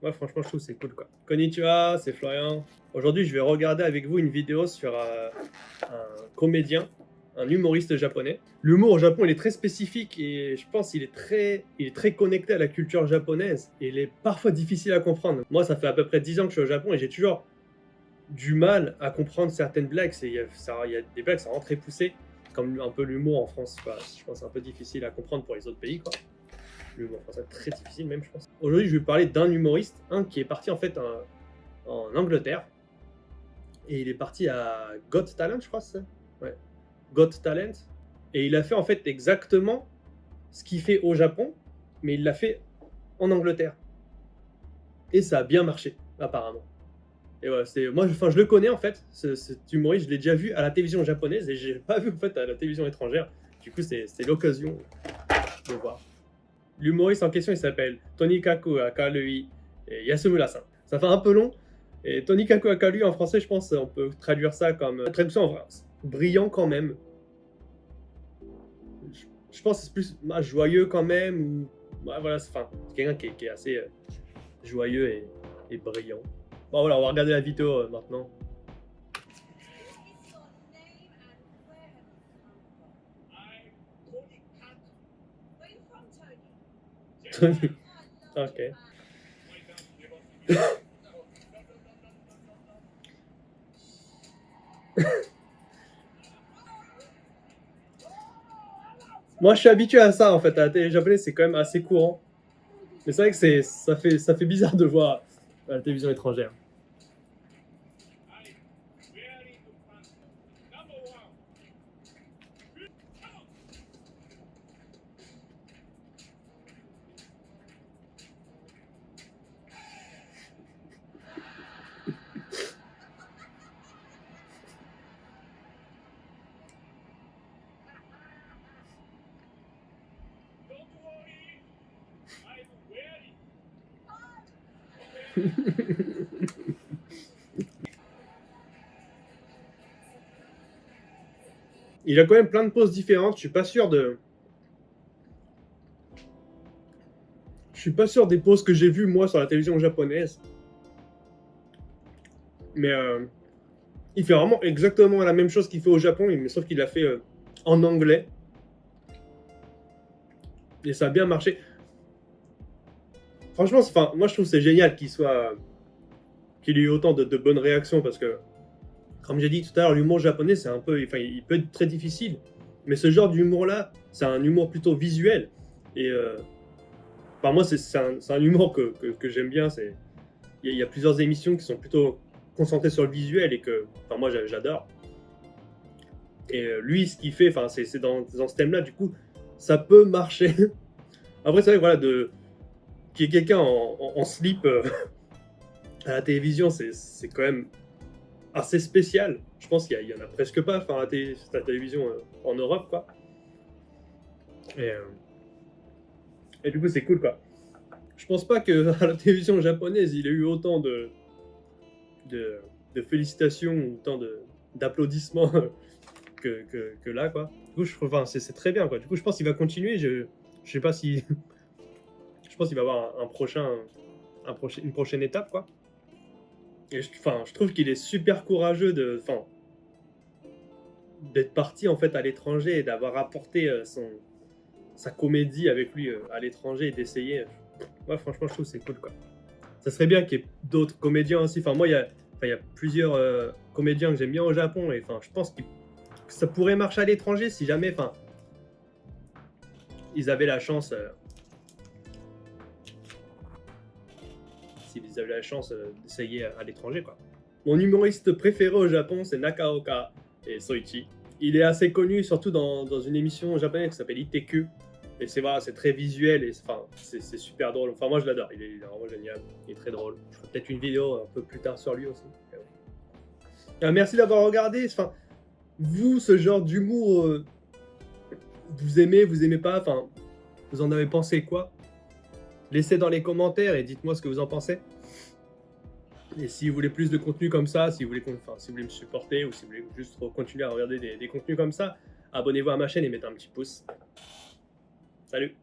Moi, franchement, je trouve que c'est cool, quoi. Konnichiwa, c'est Florian. Aujourd'hui, je vais regarder avec vous une vidéo sur un comédien, un humoriste japonais. L'humour au Japon, il est très spécifique et je pense qu'il est très connecté à la culture japonaise. Et il est parfois difficile à comprendre. Moi, ça fait à peu près 10 ans que je suis au Japon et j'ai toujours du mal à comprendre certaines blagues. Il y a des blagues, ça rend très poussé, comme un peu l'humour en France, quoi. Je pense que c'est un peu difficile à comprendre pour les autres pays, quoi. L'humour français, très difficile même, je pense. Aujourd'hui, je vais vous parler d'un humoriste, un qui est parti en fait en Angleterre, et il est parti à Got Talent, je crois, c'est ça. Ouais, Got Talent, et il a fait en fait exactement ce qu'il fait au Japon, mais il l'a fait en Angleterre, et ça a bien marché, apparemment. Et voilà, moi, enfin, je le connais en fait, cet humoriste, je l'ai déjà vu à la télévision japonaise, et j'ai pas vu en fait à la télévision étrangère. Du coup, c'est l'occasion de voir. L'humoriste en question, il s'appelle Tonikaku Akalui et Yasumura-san. Ça fait un peu long. Et Tonikaku Akalui, en français, je pense on peut traduire ça comme traduction en France. Brillant quand même. Je pense que c'est plus joyeux quand même. Ou, voilà, c'est quelqu'un qui est assez joyeux et brillant. Bon, voilà, on va regarder la vidéo maintenant. Tony. Ok. Moi, je suis habitué à ça en fait. À la télé japonaise, c'est quand même assez courant. Mais c'est vrai que ça fait bizarre de voir à la télévision étrangère. Il a quand même plein de poses différentes. Je suis pas sûr des poses que j'ai vues moi sur la télévision japonaise. Mais il fait vraiment exactement la même chose qu'il fait au Japon, mais sauf qu'il l'a fait en anglais. Et ça a bien marché. Franchement, moi je trouve que c'est génial qu'il ait eu autant de bonnes réactions parce que, comme j'ai dit tout à l'heure, l'humour japonais, il peut être très difficile. Mais ce genre d'humour-là, c'est un humour plutôt visuel. Et moi, c'est un humour que j'aime bien. Il y a plusieurs émissions qui sont plutôt concentrées sur le visuel et que, moi, j'adore. Et lui, ce qu'il fait, c'est dans ce thème-là, du coup, ça peut marcher. Après, c'est vrai que voilà, qu'il y ait quelqu'un en slip à la télévision, c'est quand même assez spécial. Je pense qu'il y en a presque pas, à la télévision en Europe, quoi. Et, euh, et du coup, c'est cool, quoi. Je pense pas que à la télévision japonaise, il ait eu autant de, de félicitations, autant d'applaudissements que là, quoi. Du coup, c'est très bien, quoi. Du coup, je pense qu'il va continuer. Je sais pas si. Je pense qu'il va avoir une prochaine étape, quoi. Et je trouve qu'il est super courageux d'être parti en fait à l'étranger et d'avoir apporté sa comédie avec lui à l'étranger et d'essayer. Ouais, franchement, je trouve que c'est cool, quoi. Ça serait bien qu'il y ait d'autres comédiens aussi. Moi, il y a plusieurs comédiens que j'aime bien au Japon et je pense que ça pourrait marcher à l'étranger si jamais, ils avaient la chance. S'ils avaient la chance d'essayer à l'étranger, quoi. Mon humoriste préféré au Japon, c'est Nakaoka et Soichi. Il est assez connu, surtout dans une émission japonaise qui s'appelle Iteku. Et c'est très visuel et c'est super drôle. Moi, je l'adore. Il est vraiment génial. Il est très drôle. Je ferai peut-être une vidéo un peu plus tard sur lui aussi. Merci d'avoir regardé. Vous, ce genre d'humour, vous aimez pas. Vous en avez pensé quoi? Laissez dans les commentaires et dites-moi ce que vous en pensez. Et si vous voulez plus de contenu comme ça, si vous voulez me supporter ou si vous voulez juste continuer à regarder des contenus comme ça, abonnez-vous à ma chaîne et mettez un petit pouce. Salut!